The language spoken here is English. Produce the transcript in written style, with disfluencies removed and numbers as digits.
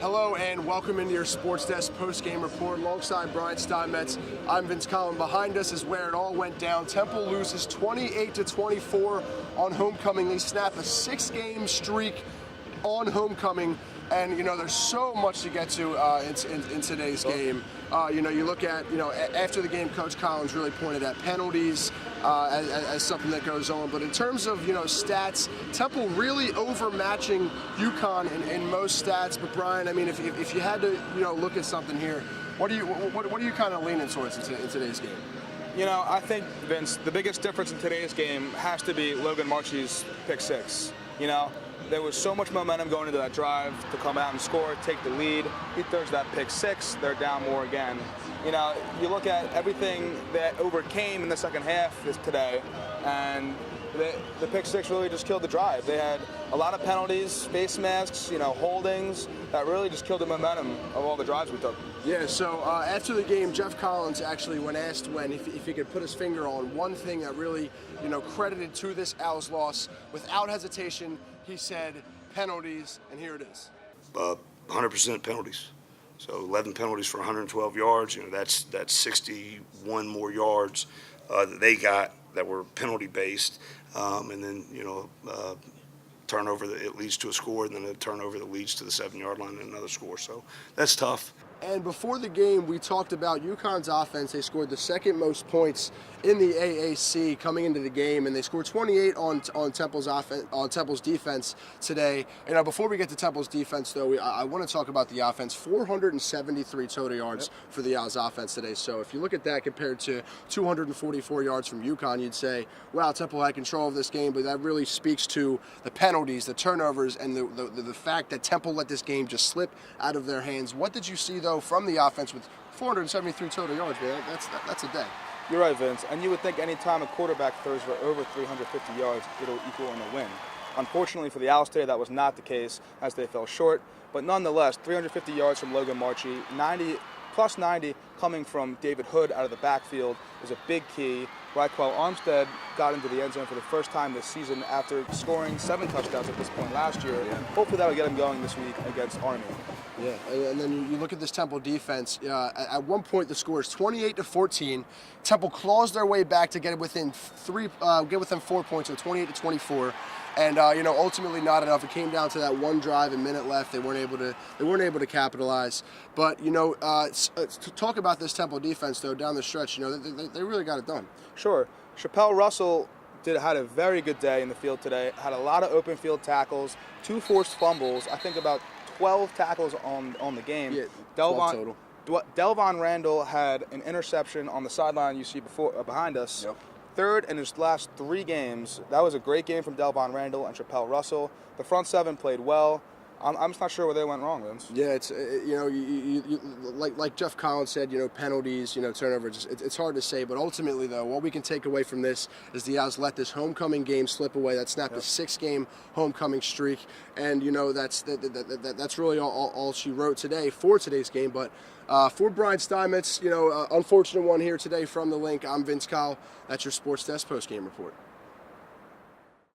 Hello and welcome into your Sports Desk post-game report. Alongside Brian Steinmetz, I'm Vince Coll. Behind us is where it all went down. Temple loses 28-24 on homecoming. They snap a 6-game streak on homecoming. And, there's so much to get to in today's game. You look at, after the game, Coach Collins really pointed at penalties as something that goes on. But in terms of, stats, Temple really overmatching UConn in most stats. But, Brian, I mean, if you had to, look at something here, what are you kind of leaning towards in today's game? I think, Vince, the biggest difference in today's game has to be Logan Marchie's pick six. There was so much momentum going into that drive to come out and score, take the lead. He throws that pick six, they're down more again. You look at everything that overcame in the second half today, and the pick six really just killed the drive. They had a lot of penalties, face masks, holdings, that really just killed the momentum of all the drives we took. Yeah, so after the game, Jeff Collins actually, when asked if he could put his finger on one thing that really, credited to this Owls loss, without hesitation, he said penalties, and here it is. 100% penalties. So 11 penalties for 112 yards. That's 61 more yards that they got that were penalty based, and then turnover that it leads to a score, and then a turnover that leads to the 7-yard line and another score. So that's tough. And before the game, we talked about UConn's offense. They scored the second most points in the AAC coming into the game, and they scored 28 on Temple's offense, on Temple's defense today. Before we get to Temple's defense, though, I want to talk about the offense. 473 total yards for the Owls offense today. So if you look at that compared to 244 yards from UConn, you'd say, wow, Temple had control of this game, but that really speaks to the penalties, the turnovers, and the fact that Temple let this game just slip out of their hands. What did you see, though, from the offense with 473 total yards, man? That's a day. You're right, Vince. And you would think any time a quarterback throws for over 350 yards, it'll equal in a win. Unfortunately for the Owls today, that was not the case as they fell short. But nonetheless, 350 yards from Logan Marchie, plus 90 coming from David Hood out of the backfield is a big key. Raquel Armstead got into the end zone for the first time this season after scoring 7 touchdowns at this point last year. Yeah. Hopefully that'll get him going this week against Army. Yeah, and then you look at this Temple defense. At one point, the score is 28-14. Temple claws their way back to get within 4 points, so 28-24. And ultimately not enough. It came down to that one drive, a minute left. They weren't able to capitalize. But to talk about this Temple defense, though, down the stretch, they really got it done. Sure, Chappelle Russell had a very good day in the field today. Had a lot of open field tackles, 2 forced fumbles. I think about 12 tackles on the game. Yeah, 12 total. Delvon Randall had an interception on the sideline you see behind us. Yep. Third in his last 3 games. That was a great game from Delvon Randall and Chappelle Russell. The front 7 played well. I'm just not sure where they went wrong, Vince. Yeah, it's like Jeff Collins said, penalties, turnovers. It's hard to say, but ultimately, though, what we can take away from this is the Owls let this homecoming game slip away. That snapped a 6-game homecoming streak, and that's really all she wrote today for today's game. But for Brian Steinmetz, unfortunate one here today from the link. I'm Vince Coll. That's your Sports Desk post-game report.